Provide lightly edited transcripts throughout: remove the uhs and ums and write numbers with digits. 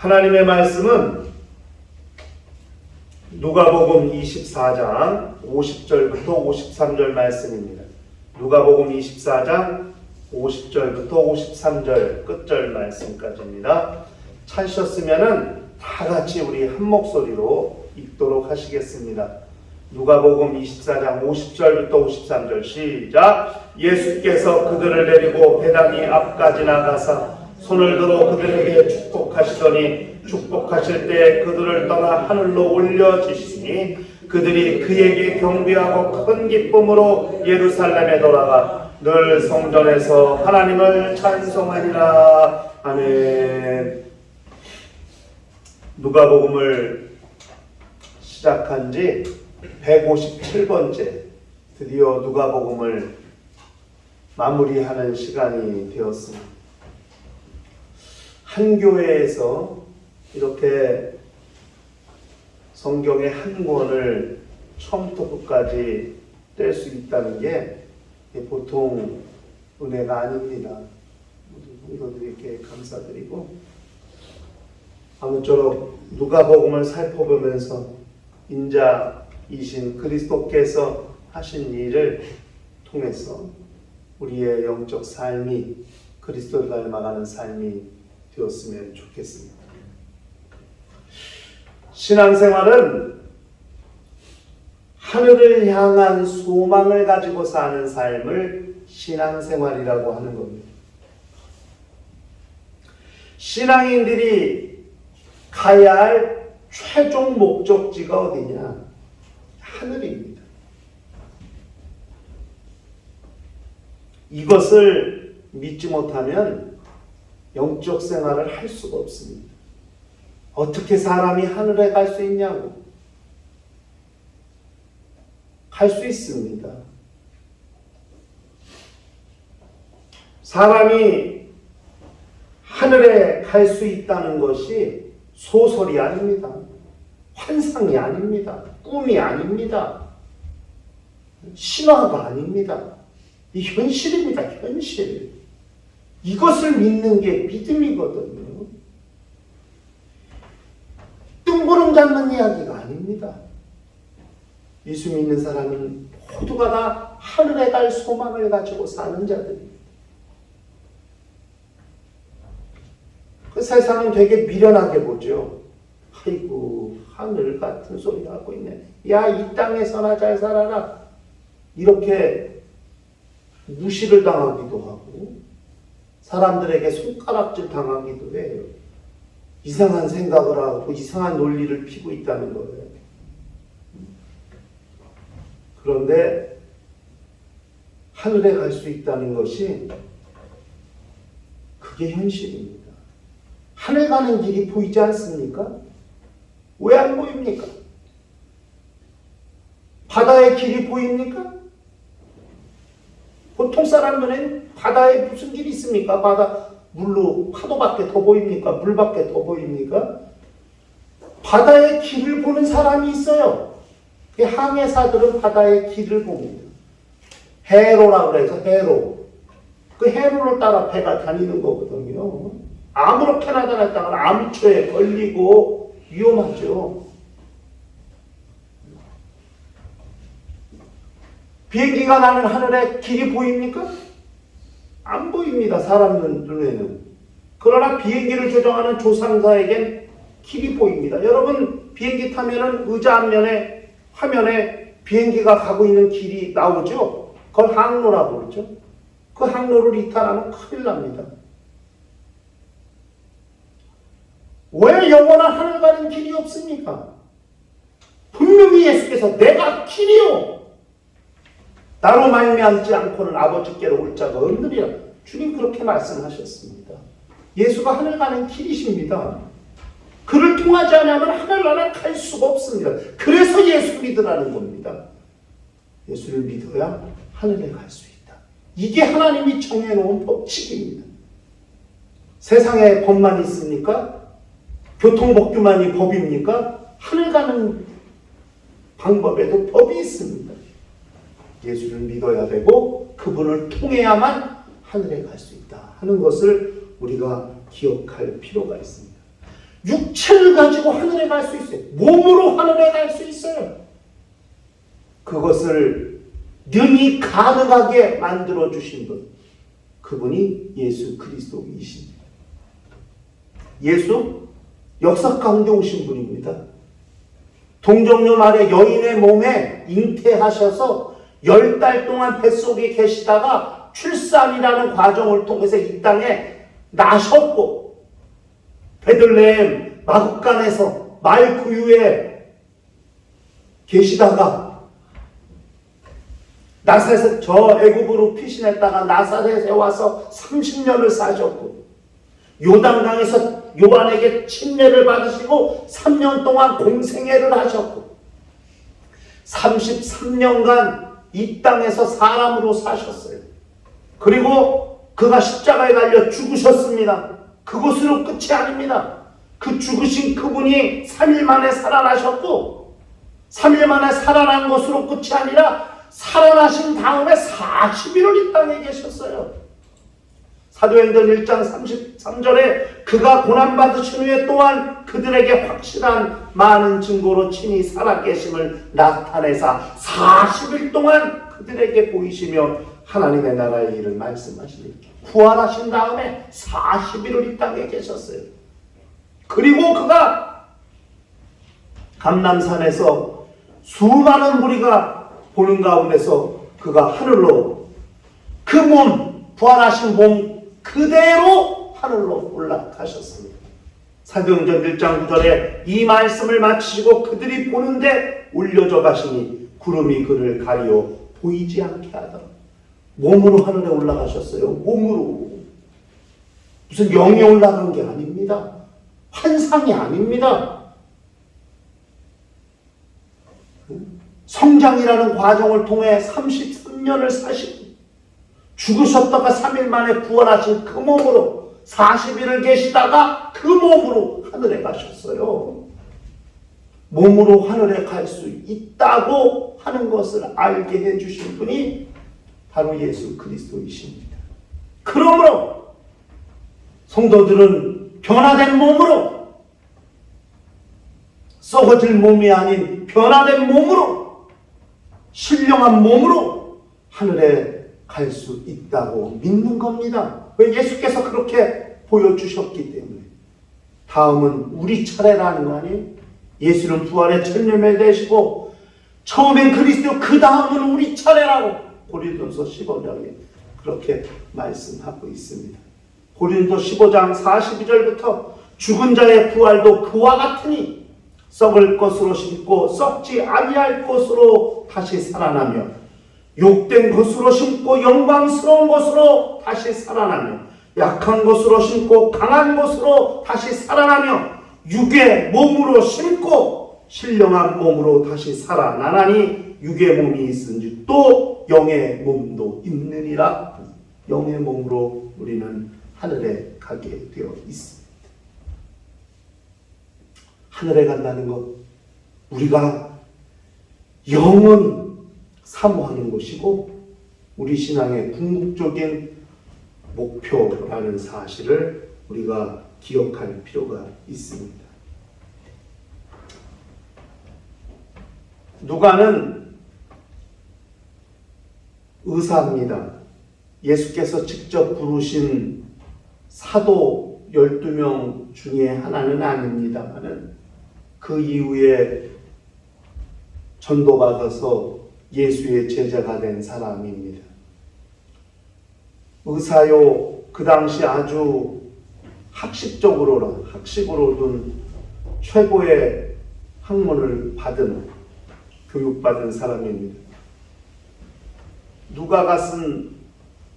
하나님의 말씀은 누가복음 24장 50절부터 53절 말씀입니다. 누가복음 24장 50절부터 53절 끝절 말씀까지입니다. 찾으셨으면은 다 같이 우리 한 목소리로 읽도록 하시겠습니다. 누가복음 24장 50절부터 53절 시작. 예수께서 그들을 내리고 베다니 앞까지 나가사 손을 들어 그들에게 축복하시더니 축복하실 때 그들을 떠나 하늘로 올려주시니 그들이 그에게 경배하고 큰 기쁨으로 예루살렘에 돌아가 늘 성전에서 하나님을 찬송하니라. 아멘. 누가복음을 시작한 지 157번째 드디어 누가복음을 마무리하는 시간이 되었습니다. 한 교회에서 이렇게 성경의 한 권을 처음부터 끝까지 뗄 수 있다는 게 보통 은혜가 아닙니다. 성도들에게 감사드리고, 아무쪼록 누가복음을 살펴보면서 인자이신 그리스도께서 하신 일을 통해서 우리의 영적 삶이 그리스도를 닮아가는 삶이 되었으면 좋겠습니다. 신앙생활은 하늘을 향한 소망을 가지고 사는 삶을 신앙생활이라고 하는 겁니다. 신앙인들이 가야 할 최종 목적지가 어디냐? 하늘입니다. 이것을 믿지 못하면 영적 생활을 할 수가 없습니다. 어떻게 사람이 하늘에 갈 수 있냐고? 갈 수 있습니다. 사람이 하늘에 갈 수 있다는 것이 소설이 아닙니다. 환상이 아닙니다. 꿈이 아닙니다. 신화가 아닙니다. 이 현실입니다. 현실. 이것을 믿는 게 믿음이거든요. 뜬구름 잡는 이야기가 아닙니다. 예수 믿는 사람은 모두가 다 하늘에 갈 소망을 가지고 사는 자들입니다. 그 세상은 되게 미련하게 보죠. 아이고, 하늘 같은 소리 하고 있네. 야, 이 땅에서나 잘 살아라. 이렇게 무시를 당하기도 하고 사람들에게 손가락질 당하기도 해요. 이상한 생각을 하고 이상한 논리를 피고 있다는 거예요. 그런데 하늘에 갈 수 있다는 것이 그게 현실입니다. 하늘 가는 길이 보이지 않습니까? 왜 안 보입니까? 바다의 길이 보입니까? 보통 사람 눈엔 바다에 무슨 길이 있습니까? 바다 물로 파도밖에 더 보입니까? 물밖에 더 보입니까? 바다의 길을 보는 사람이 있어요. 항해사들은 바다의 길을 봅니다. 해로라고 해서 해로. 그 해로를 따라 배가 다니는 거거든요. 아무렇게나 다녔다가 암초에 걸리고 위험하죠. 비행기가 나는 하늘에 길이 보입니까? 안 보입니다. 사람 눈에는. 그러나 비행기를 조종하는 조상사에겐 길이 보입니다. 여러분, 비행기 타면은 의자 앞면에 화면에 비행기가 가고 있는 길이 나오죠? 그걸 항로라고 그러죠. 그 항로를 이탈하면 큰일 납니다. 왜 영원한 하늘 가는 길이 없습니까? 분명히 예수께서 내가 길이요 나로 말미암지 않고는 아버지께로 올 자가 없느니라. 주님 그렇게 말씀하셨습니다. 예수가 하늘 가는 길이십니다. 그를 통하지 않으면 하늘나라 갈 수가 없습니다. 그래서 예수 믿으라는 겁니다. 예수를 믿어야 하늘에 갈 수 있다. 이게 하나님이 정해놓은 법칙입니다. 세상에 법만 있습니까? 교통법규만이 법입니까? 하늘 가는 방법에도 법이 있습니다. 예수를 믿어야 되고 그분을 통해야만 하늘에 갈 수 있다 하는 것을 우리가 기억할 필요가 있습니다. 육체를 가지고 하늘에 갈 수 있어요. 몸으로 하늘에 갈 수 있어요. 그것을 능히 가능하게 만들어 주신 분, 그분이 예수 그리스도이십니다. 예수 역사 가운데 오신 분입니다. 동정녀 말에 여인의 몸에 잉태하셔서 10달 동안 뱃속에 계시다가 출산이라는 과정을 통해서 이 땅에 나셨고, 베들레헴 마국간에서 마을 구유에 계시다가 나사렛, 저 애굽으로 피신했다가 나사렛에 와서 30년을 사셨고, 요단강에서 요한에게 침례를 받으시고 3년 동안 공생애를 하셨고, 33년간 이 땅에서 사람으로 사셨어요. 그리고 그가 십자가에 달려 죽으셨습니다. 그것으로 끝이 아닙니다. 그 죽으신 그분이 3일 만에 살아나셨고, 3일 만에 살아난 것으로 끝이 아니라 살아나신 다음에 40일을 이 땅에 계셨어요. 사도행전 1장 33절에 그가 고난받으신 후에 또한 그들에게 확실한 많은 증거로 친히 살아계심을 나타내사 40일 동안 그들에게 보이시며 하나님의 나라의 일을 말씀하시니, 부활하신 다음에 40일을 이 땅에 계셨어요. 그리고 그가 감람산에서 수많은 무리가 보는 가운데서 그가 하늘로, 그 몸, 부활하신 몸 그대로 하늘로 올라가셨습니다. 사도행전 1장 9절에 이 말씀을 마치시고 그들이 보는데 올려져 가시니 구름이 그를 가리어 보이지 않게 하더라. 몸으로 하늘에 올라가셨어요. 몸으로. 무슨 영이 올라간 게 아닙니다. 환상이 아닙니다. 성장이라는 과정을 통해 33년을 사시고 죽으셨다가 3일 만에 부활하신 그 몸으로 40일을 계시다가 그 몸으로 하늘에 가셨어요. 몸으로 하늘에 갈 수 있다고 하는 것을 알게 해주신 분이 바로 예수 그리스도이십니다. 그러므로 성도들은 변화된 몸으로, 썩어질 몸이 아닌 변화된 몸으로, 신령한 몸으로 하늘에 갈 수 있다고 믿는 겁니다. 왜? 예수께서 그렇게 보여주셨기 때문에. 다음은 우리 차례라는 거 아니에요? 예수는 부활의 첫 열매 되시고 처음엔 그리스도, 그 다음은 우리 차례라고 고린도서 15장에 그렇게 말씀하고 있습니다. 고린도 15장 42절부터 죽은 자의 부활도 그와 같으니 썩을 것으로 심고 썩지 아니할 것으로 다시 살아나며, 욕된 것으로 심고 영광스러운 것으로 다시 살아나며, 약한 것으로 심고 강한 것으로 다시 살아나며, 육의 몸으로 심고 신령한 몸으로 다시 살아나나니 육의 몸이 있은지 또 영의 몸도 있느니라. 영의 몸으로 우리는 하늘에 가게 되어 있습니다. 하늘에 간다는 것, 우리가 영원히 사모하는 것이고 우리 신앙의 궁극적인 목표라는 사실을 우리가 기억할 필요가 있습니다. 누가는 의사입니다. 예수께서 직접 부르신 사도 12명 중에 하나는 아닙니다만 그 이후에 전도받아서 예수의 제자가 된 사람입니다. 의사요, 그 당시 아주 학식으로는 최고의 학문을 교육받은 사람입니다. 누가가 쓴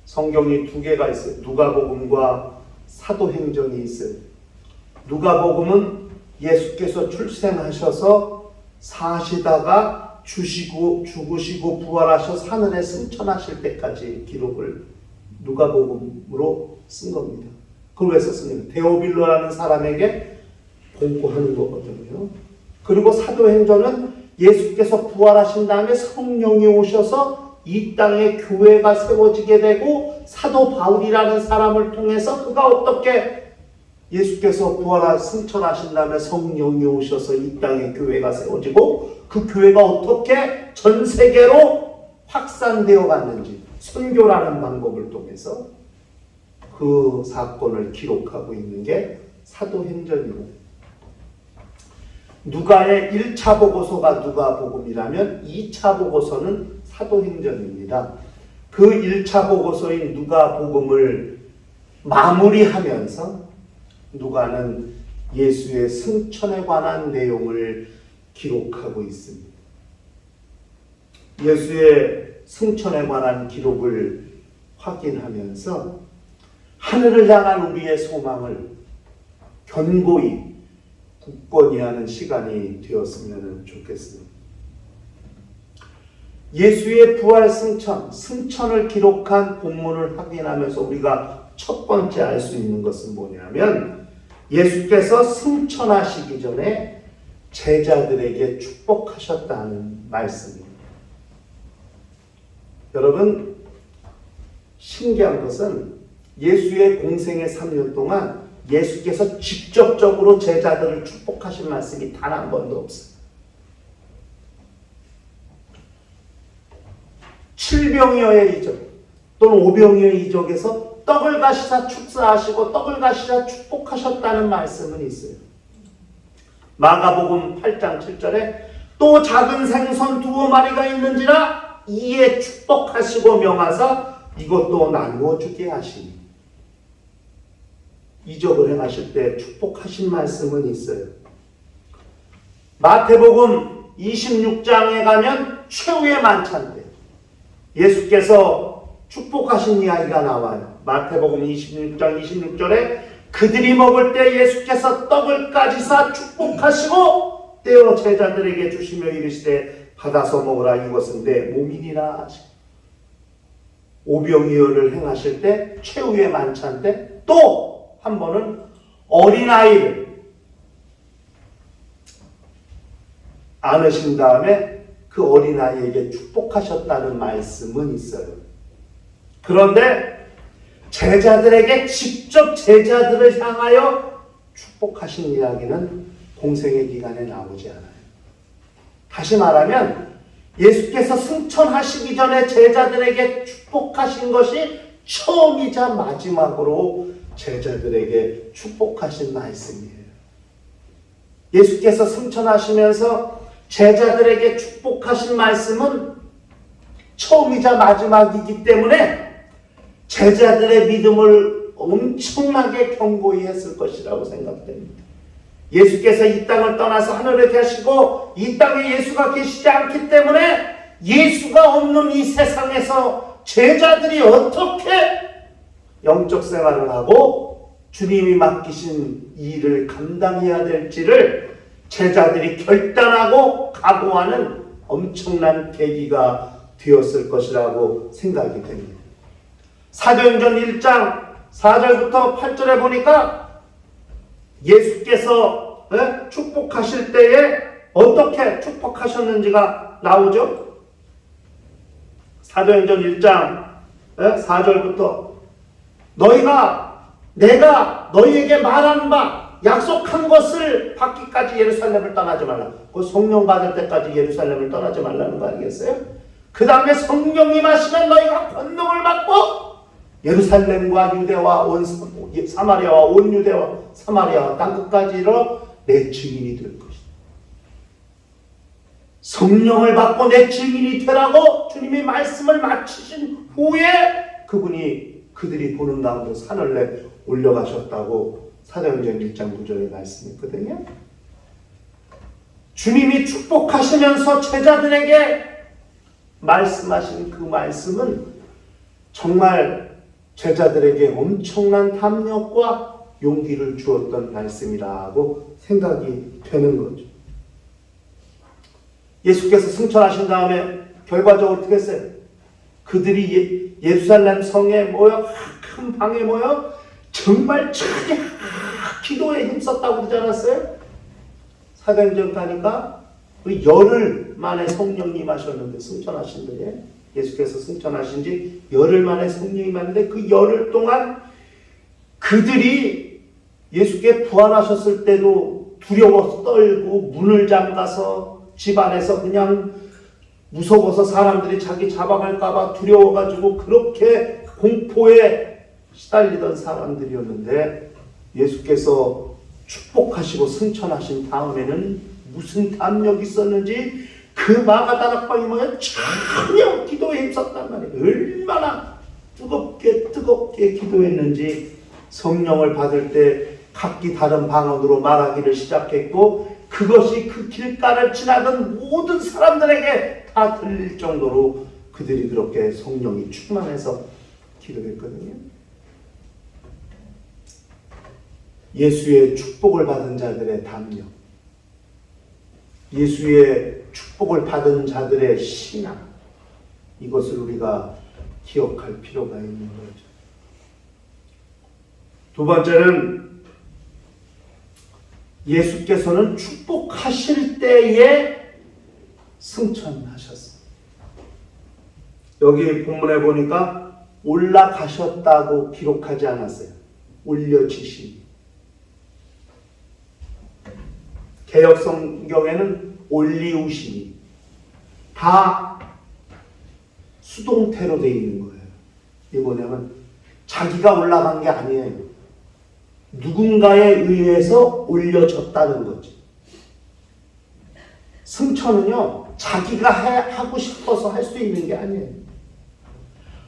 성경이 2개가 있어요. 누가복음과 사도행전이 있어요. 누가복음은 예수께서 출생하셔서 사시다가 죽으시고 부활하셔서 하늘에 승천하실 때까지 기록을 누가복음으로 쓴 겁니다. 그걸 왜 썼습니까? 데오빌로라는 사람에게 보고하는 거거든요. 그리고 사도행전은 예수께서 부활하신 다음에 성령이 오셔서 이 땅에 교회가 세워지게 되고 사도 바울이라는 사람을 통해서 그가 어떻게 예수께서 승천하신 다음에 성령이 오셔서 이 땅에 교회가 세워지고 그 교회가 어떻게 전 세계로 확산되어 갔는지 선교라는 방법을 통해서 그 사건을 기록하고 있는 게 사도행전입니다. 누가의 1차 보고서가 누가복음이라면 2차 보고서는 사도행전입니다. 그 1차 보고서인 누가복음을 마무리하면서 누가는 예수의 승천에 관한 내용을 기록하고 있습니다. 예수의 승천에 관한 기록을 확인하면서 하늘을 향한 우리의 소망을 견고히 굳건히 하는 시간이 되었으면 좋겠습니다. 예수의 부활 승천을 기록한 본문을 확인하면서 우리가 첫 번째 알 수 있는 것은 뭐냐면 예수께서 승천하시기 전에 제자들에게 축복하셨다는 말씀입니다. 여러분, 신기한 것은 예수의 공생의 3년 동안 예수께서 직접적으로 제자들을 축복하신 말씀이 단 한 번도 없어요. 7병이어의 이적 또는 5병이어의 이적에서 떡을 가시사 축사하시고 떡을 가시사 축복하셨다는 말씀은 있어요. 마가복음 8장 7절에 또 작은 생선 2마리가 있는지라 이에 축복하시고 명하사 이것도 나누어 주게 하시니 이적을 행하실 때 축복하신 말씀은 있어요. 마태복음 26장에 가면 최후의 만찬 때 예수께서 축복하신 이야기가 나와요. 마태복음 26장 26절에 그들이 먹을 때 예수께서 떡을 까지사 축복하시고 떼어 제자들에게 주시며 이르시되 받아서 먹으라 이것은 내 몸이니라 하시고 오병이어를 행하실 때 최후의 만찬 때 또 한 번은 어린아이를 안으신 다음에 그 어린아이에게 축복하셨다는 말씀은 있어요. 그런데 제자들에게 직접 제자들을 향하여 축복하신 이야기는 공생의 기간에 나오지 않아요. 다시 말하면 예수께서 승천하시기 전에 제자들에게 축복하신 것이 처음이자 마지막으로 제자들에게 축복하신 말씀이에요. 예수께서 승천하시면서 제자들에게 축복하신 말씀은 처음이자 마지막이기 때문에 제자들의 믿음을 엄청나게 견고히 했을 것이라고 생각됩니다. 예수께서 이 땅을 떠나서 하늘에 계시고 이 땅에 예수가 계시지 않기 때문에 예수가 없는 이 세상에서 제자들이 어떻게 영적 생활을 하고 주님이 맡기신 일을 감당해야 될지를 제자들이 결단하고 각오하는 엄청난 계기가 되었을 것이라고 생각이 됩니다. 사도행전 1장 4절부터 8절에 보니까 예수께서 축복하실 때에 어떻게 축복하셨는지가 나오죠. 사도행전 1장 4절부터 내가 너희에게 말한 바 약속한 것을 받기까지 예루살렘을 떠나지 말라. 그 성령 받을 때까지 예루살렘을 떠나지 말라는 거 아니겠어요? 그 다음에 성령이 마시면 너희가 권능을 받고 예루살렘과 유대와 온 사마리아와 온 유대와 사마리아와 땅끝까지 이르러 내 증인이 될 것이다. 성령을 받고 내 증인이 되라고 주님이 말씀을 마치신 후에 그들이 보는 가운데 산을 올려가셨다고 사도행전 1장 9절에 말씀했거든요. 주님이 축복하시면서 제자들에게 말씀하신 그 말씀은 정말 제자들에게 엄청난 담력과 용기를 주었던 말씀이라고 생각이 되는 거죠. 예수께서 승천하신 다음에 결과적으로 어떻게 했어요? 그들이 예루살렘 성에 모여 큰 방에 모여 정말 차게 기도에 힘썼다고 그러지 않았어요? 사도행전 가니까 열흘 만에 성령님 하셨는데 승천하신 데에 예수께서 승천하신 지 열흘 만에 성령님 하는데 그 열흘 동안 그들이 예수께 부활하셨을 때도 두려워서 떨고 문을 잠가서 집안에서 그냥 무서워서 사람들이 자기 잡아갈까봐 두려워가지고 그렇게 공포에 시달리던 사람들이었는데 예수께서 축복하시고 승천하신 다음에는 무슨 담력이 있었는지 그 마가다락방이 뭐야 전혀 기도에 힘썼단 말이에요. 얼마나 뜨겁게 기도했는지 성령을 받을 때 각기 다른 방언으로 말하기를 시작했고 그것이 그 길가를 지나던 모든 사람들에게 다 들릴 정도로 그들이 그렇게 성령이 충만해서 기도했거든요. 예수의 축복을 받은 자들의 담력, 예수의 축복을 받은 자들의 신앙, 이것을 우리가 기억할 필요가 있는 거죠. 두 번째는 예수께서는 축복하실 때에 승천하셨어요. 여기 본문에 보니까 올라가셨다고 기록하지 않았어요. 올려지신. 개역 성경에는 올리우시니 다 수동태로 되어 있는 거예요. 이게 뭐냐면 자기가 올라간 게 아니에요. 누군가에 의해서 올려졌다는 거지. 승천은요, 자기가 하고 싶어서 할 수 있는 게 아니에요.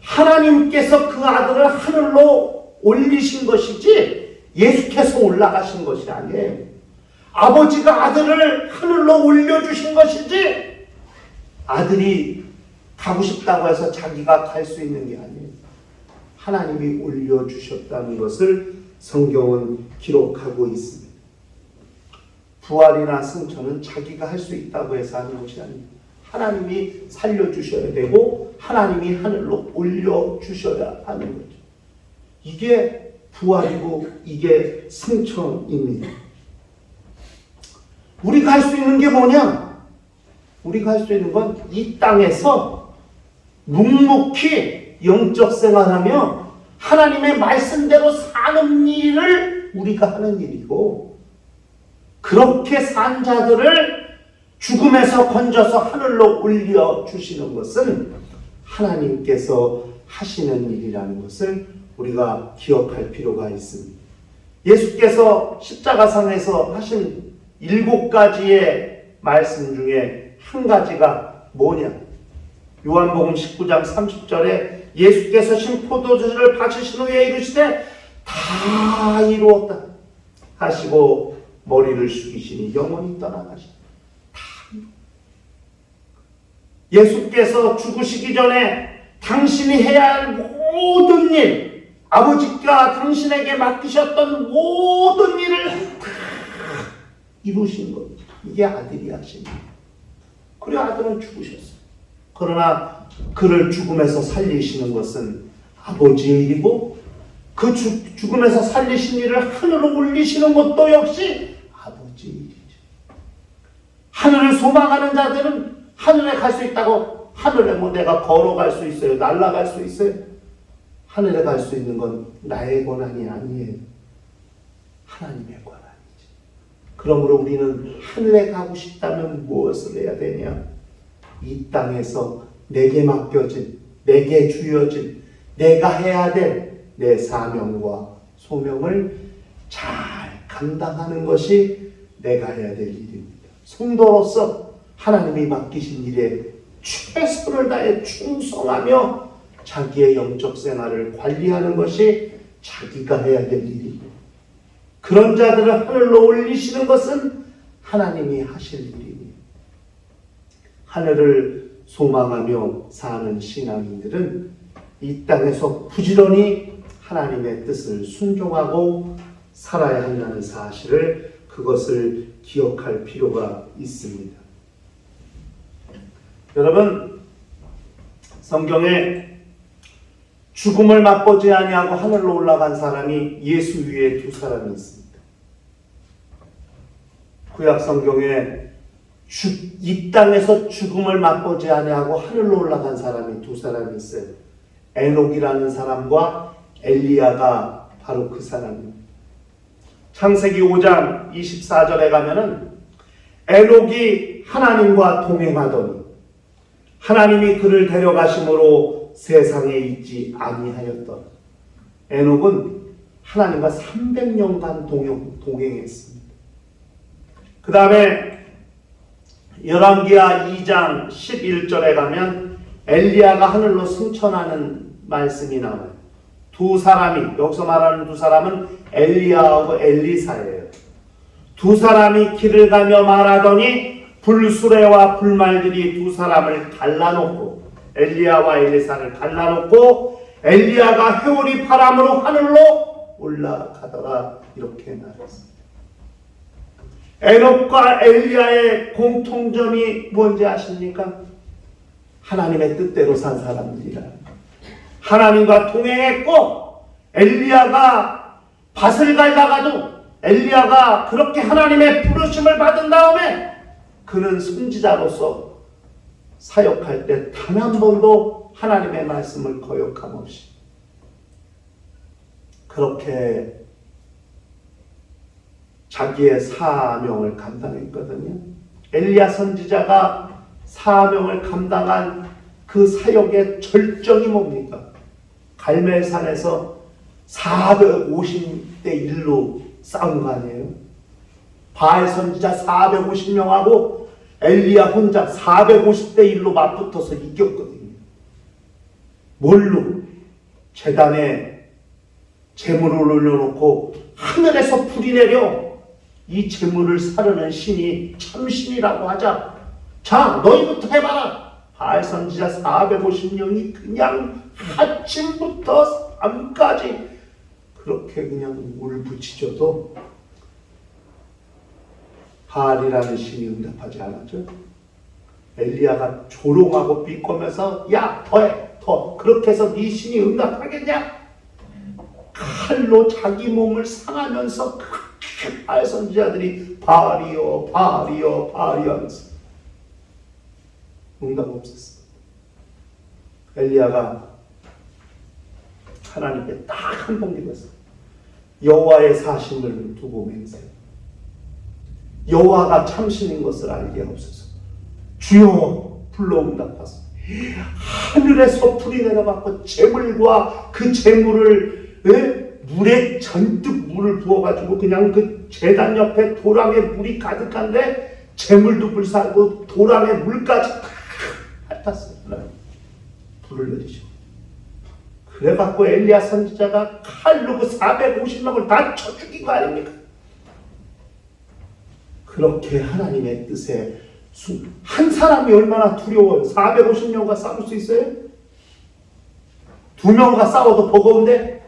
하나님께서 그 아들을 하늘로 올리신 것이지 예수께서 올라가신 것이 아니에요. 아버지가 아들을 하늘로 올려주신 것이지 아들이 가고 싶다고 해서 자기가 갈 수 있는 게 아니에요. 하나님이 올려주셨다는 것을 성경은 기록하고 있습니다. 부활이나 승천은 자기가 할 수 있다고 해서 하는 것이 아닙니다. 하나님이 살려주셔야 되고 하나님이 하늘로 올려주셔야 하는 거죠. 이게 부활이고 이게 승천입니다. 우리가 할 수 있는 게 뭐냐? 우리가 할 수 있는 건 이 땅에서 묵묵히 영적 생활하며 하나님의 말씀대로 사는 일을 우리가 하는 일이고, 그렇게 산 자들을 죽음에서 건져서 하늘로 올려주시는 것은 하나님께서 하시는 일이라는 것을 우리가 기억할 필요가 있습니다. 예수께서 십자가상에서 하신 7가지의 말씀 중에 한 가지가 뭐냐? 요한복음 19장 30절에 예수께서 신 포도주를 바치신 후에 이르시되 다 이루었다 하시고 머리를 숙이시니 영원히 떠나가시니 다 이루었다. 예수께서 죽으시기 전에 당신이 해야 할 모든 일, 아버지가 당신에게 맡기셨던 모든 일을 다 이루신 것. 이게 아들이 하신 일. 그래 아들은 죽으셨어요. 그러나 그를 죽음에서 살리시는 것은 아버지의 일이고, 그 죽음에서 살리신 일을 하늘로 올리시는 것도 역시 아버지의 일이죠. 하늘을 소망하는 자들은 하늘에 갈 수 있다고, 하늘에 뭐 내가 걸어갈 수 있어요, 날아갈 수 있어요. 하늘에 갈 수 있는 건 나의 권한이 아니에요. 하나님의 권한이지. 그러므로 우리는 하늘에 가고 싶다면 무엇을 해야 되냐? 이 땅에서 내게 맡겨진, 내게 주어진, 내가 해야 될 내 사명과 소명을 잘 감당하는 것이 내가 해야 될 일입니다. 성도로서 하나님이 맡기신 일에 최선을 다해 충성하며 자기의 영적 생활을 관리하는 것이 자기가 해야 될 일입니다. 그런 자들을 하늘로 올리시는 것은 하나님이 하실 일입니다. 하늘을 소망하며 사는 신앙인들은 이 땅에서 부지런히 하나님의 뜻을 순종하고 살아야 한다는 사실을, 그것을 기억할 필요가 있습니다. 여러분, 성경에 죽음을 맛보지 아니하고 하늘로 올라간 사람이 예수 위에 2사람이 있습니다. 구약 성경에 이 땅에서 죽음을 맛보지 아니하고 하늘로 올라간 사람이 2사람이 있어요. 에녹이라는 사람과 엘리야가 바로 그 사람입니다. 창세기 5장 24절에 가면은 에녹이 하나님과 동행하더니 하나님이 그를 데려가심으로 세상에 있지 아니하였더라. 에녹은 하나님과 300년간 동행했습니다. 그 다음에 열왕기하 2장 11절에 가면 엘리야가 하늘로 승천하는 말씀이 나와요. 두 사람이, 여기서 말하는 두 사람은 엘리야하고 엘리사예요. 두 사람이 길을 가며 말하더니 불수레와 불말들이 두 사람을 갈라놓고, 엘리야와 엘리사를 갈라놓고 엘리야가 회오리 바람으로 하늘로 올라가더라. 이렇게 말했습니다. 에녹과 엘리야의 공통점이 뭔지 아십니까? 하나님의 뜻대로 산 사람들이라. 하나님과 동행했고, 엘리야가 밭을 갈다가도 엘리야가 그렇게 하나님의 부르심을 받은 다음에 그는 선지자로서 사역할 때 단 한 번도 하나님의 말씀을 거역함 없이 그렇게 자기의 사명을 감당했거든요. 엘리야 선지자가 사명을 감당한 그 사역의 절정이 뭡니까? 갈멜산에서 450대 1로 싸운 거 아니에요? 바알 선지자 450명하고 엘리야 혼자 450대 1로 맞붙어서 이겼거든요. 뭘로? 제단에 제물을 올려놓고 하늘에서 불이 내려 이 제물을 사르는 신이 참신이라고 하자. 자, 너희부터 해봐라. 바알 선지자 450명이 그냥 아침부터 밤까지 그렇게 그냥 울부짖어도 바알이라는 신이 응답하지 않았죠. 엘리야가 조롱하고 비꼬면서 야, 더해, 더. 그렇게 해서 네 신이 응답하겠냐? 칼로 자기 몸을 상하면서 바알 선지자들이 바알이요, 바알이요, 바알이요 하면서 응답 없었어. 엘리야가 하나님께 딱 한 번 기도했어. 여호와의 사심을 두고 맹세. 여호와가 참신인 것을 알게 하옵소서. 주여 불러 응답하소서. 하늘에서 불이 내려갖고 제물과 그 제물을 물에 잔뜩 물을 부어가지고 그냥 그 제단 옆에 도랑에 물이 가득한데 제물도 불사하고 도랑에 물까지 다 핥았어요. 불을 내리시고. 그래갖고 엘리야 선지자가 칼로 그 450명을 다 쳐 죽인 거 아닙니까? 그렇게 하나님의 뜻에 한 사람이 얼마나 두려워요. 450명과 싸울 수 있어요? 2명과 싸워도 버거운데?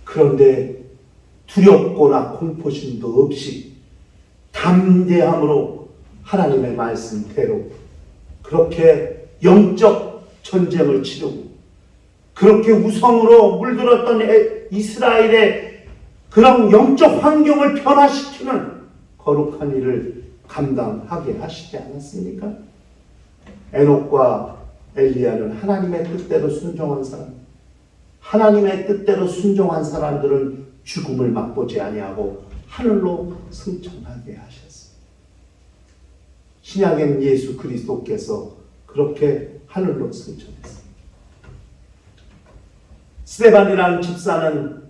그런데 두렵거나 공포심도 없이 담대함으로 하나님의 말씀대로 그렇게 영적 전쟁을 치르고 그렇게 우성으로 물들었던 이스라엘의 그런 영적 환경을 변화시키는 거룩한 일을 감당하게 하시지 않았습니까? 에녹과 엘리야는 하나님의 뜻대로 순종한 사람, 하나님의 뜻대로 순종한 사람들은 죽음을 맛보지 아니하고 하늘로 승천하게 하셨습니다. 신약엔 예수 그리스도께서 그렇게 하늘로 승천했습니다. 스데반이라는 집사는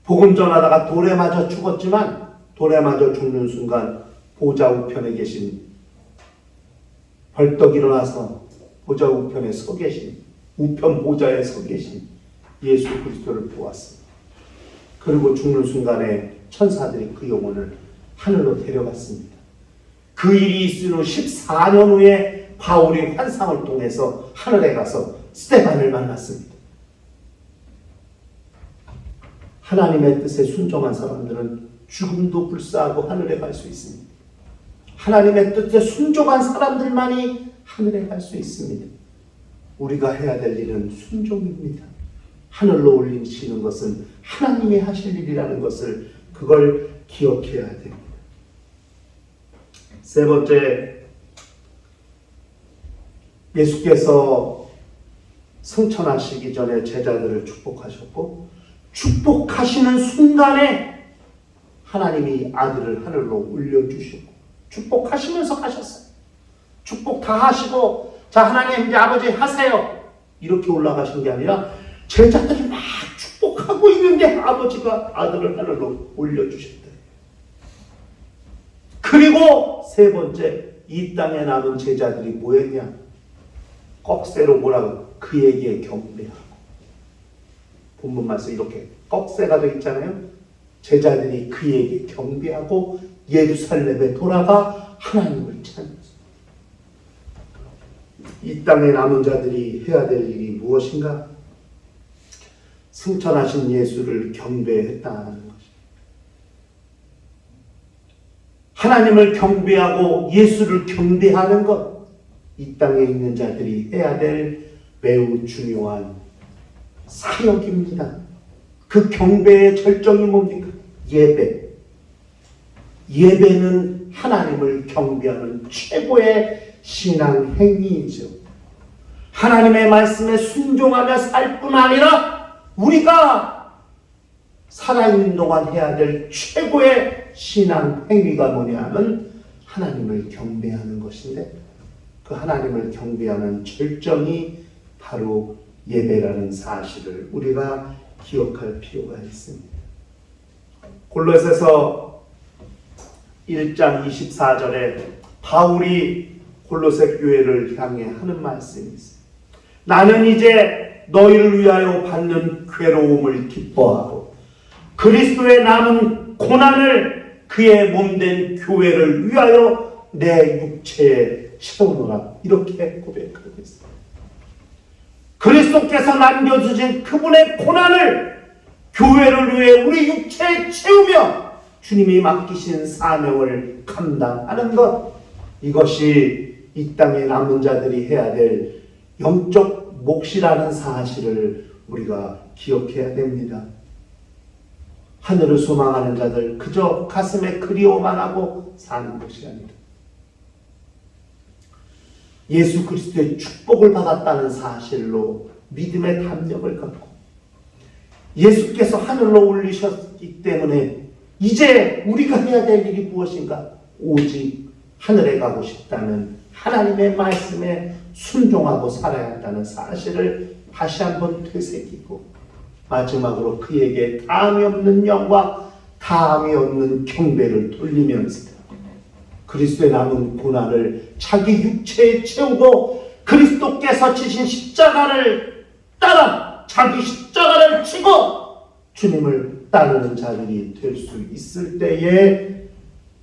복음 전하다가 돌에 맞아 죽었지만 돌에 맞아 죽는 순간 보좌 우편에 계신 벌떡 일어나서 보좌 우편에 서 계신 우편 보좌에 서 계신 예수 그리스도를 보았습니다. 그리고 죽는 순간에 천사들이 그 영혼을 하늘로 데려갔습니다. 그 일이 있은 후 14년 후에 바울이 환상을 통해서 하늘에 가서 스데반을 만났습니다. 하나님의 뜻에 순종한 사람들은 죽음도 불사하고 하늘에 갈 수 있습니다. 하나님의 뜻에 순종한 사람들만이 하늘에 갈 수 있습니다. 우리가 해야 될 일은 순종입니다. 하늘로 올리시는 것은 하나님이 하실 일이라는 것을 그걸 기억해야 됩니다. 세 번째, 예수께서 승천하시기 전에 제자들을 축복하셨고 축복하시는 순간에 하나님이 아들을 하늘로 올려주시고 축복하시면서 가셨어요. 축복 다 하시고 자 하나님 이제 아버지 하세요 이렇게 올라가신 게 아니라 제자들이 막 축복하고 있는데 아버지가 아들을 하늘로 올려주셨다. 그리고 세 번째, 이 땅에 남은 제자들이 뭐했냐? 꺽쇠로 뭐라고? 그에게 경배하고. 본문 말씀 이렇게 꺽쇠가 되어 있잖아요. 제자들이 그에게 경배하고 예루살렘에 돌아가 하나님을 찾았어요. 이 땅에 남은 자들이 해야 될 일이 무엇인가? 승천하신 예수를 경배했다는 것입니다. 하나님을 경배하고 예수를 경배하는 것, 이 땅에 있는 자들이 해야 될 매우 중요한 사역입니다. 그 경배의 절정이 뭡니까? 예배. 예배는 하나님을 경배하는 최고의 신앙 행위이죠. 하나님의 말씀에 순종하며 살 뿐 아니라 우리가 살아있는 동안 해야 될 최고의 신앙 행위가 뭐냐면 하나님을 경배하는 것인데 그 하나님을 경배하는 절정이 바로 예배라는 사실을 우리가 기억할 필요가 있습니다. 골로새서 1장 24절에 바울이 골로새 교회를 향해 하는 말씀이 있습니다. 나는 이제 너희를 위하여 받는 괴로움을 기뻐하고 그리스도의 남은 고난을 그의 몸된 교회를 위하여 내 육체에 채우노라. 이렇게 고백하고 있습니다. 그리스도께서 남겨주신 그분의 고난을 교회를 위해 우리 육체에 채우며 주님이 맡기신 사명을 감당하는 것, 이것이 이 땅에 남은 자들이 해야 될 영적 몫이라는 사실을 우리가 기억해야 됩니다. 하늘을 소망하는 자들 그저 가슴에 그리워만 하고 사는 것이 아니다. 예수 그리스도의 축복을 받았다는 사실로 믿음의 담력을 갖고 예수께서 하늘로 올리셨기 때문에 이제 우리가 해야 될 일이 무엇인가? 오직 하늘에 가고 싶다면 하나님의 말씀에 순종하고 살아야 한다는 사실을 다시 한번 되새기고 마지막으로 그에게 다함이 없는 영광, 다함이 없는 경배를 돌리면서 그리스도의 남은 고난을 자기 육체에 채우고 그리스도께서 지신 십자가를 따라 자기 십자가를 지고 주님을 따르는 자들이 될 수 있을 때에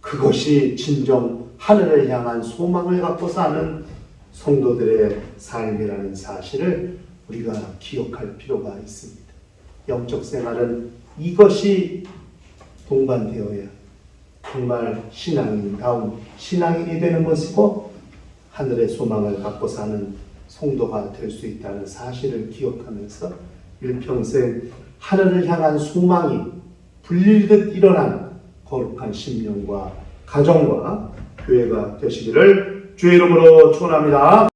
그것이 진정 하늘을 향한 소망을 갖고 사는 성도들의 삶이라는 사실을 우리가 기억할 필요가 있습니다. 영적 생활은 이것이 동반되어야 정말 신앙인다운 신앙인이 되는 것이고 하늘의 소망을 갖고 사는 성도가 될 수 있다는 사실을 기억하면서 일평생 하늘을 향한 소망이 불릴듯 일어난 거룩한 심령과 가정과 교회가 되시기를 주의 이름으로 축원합니다.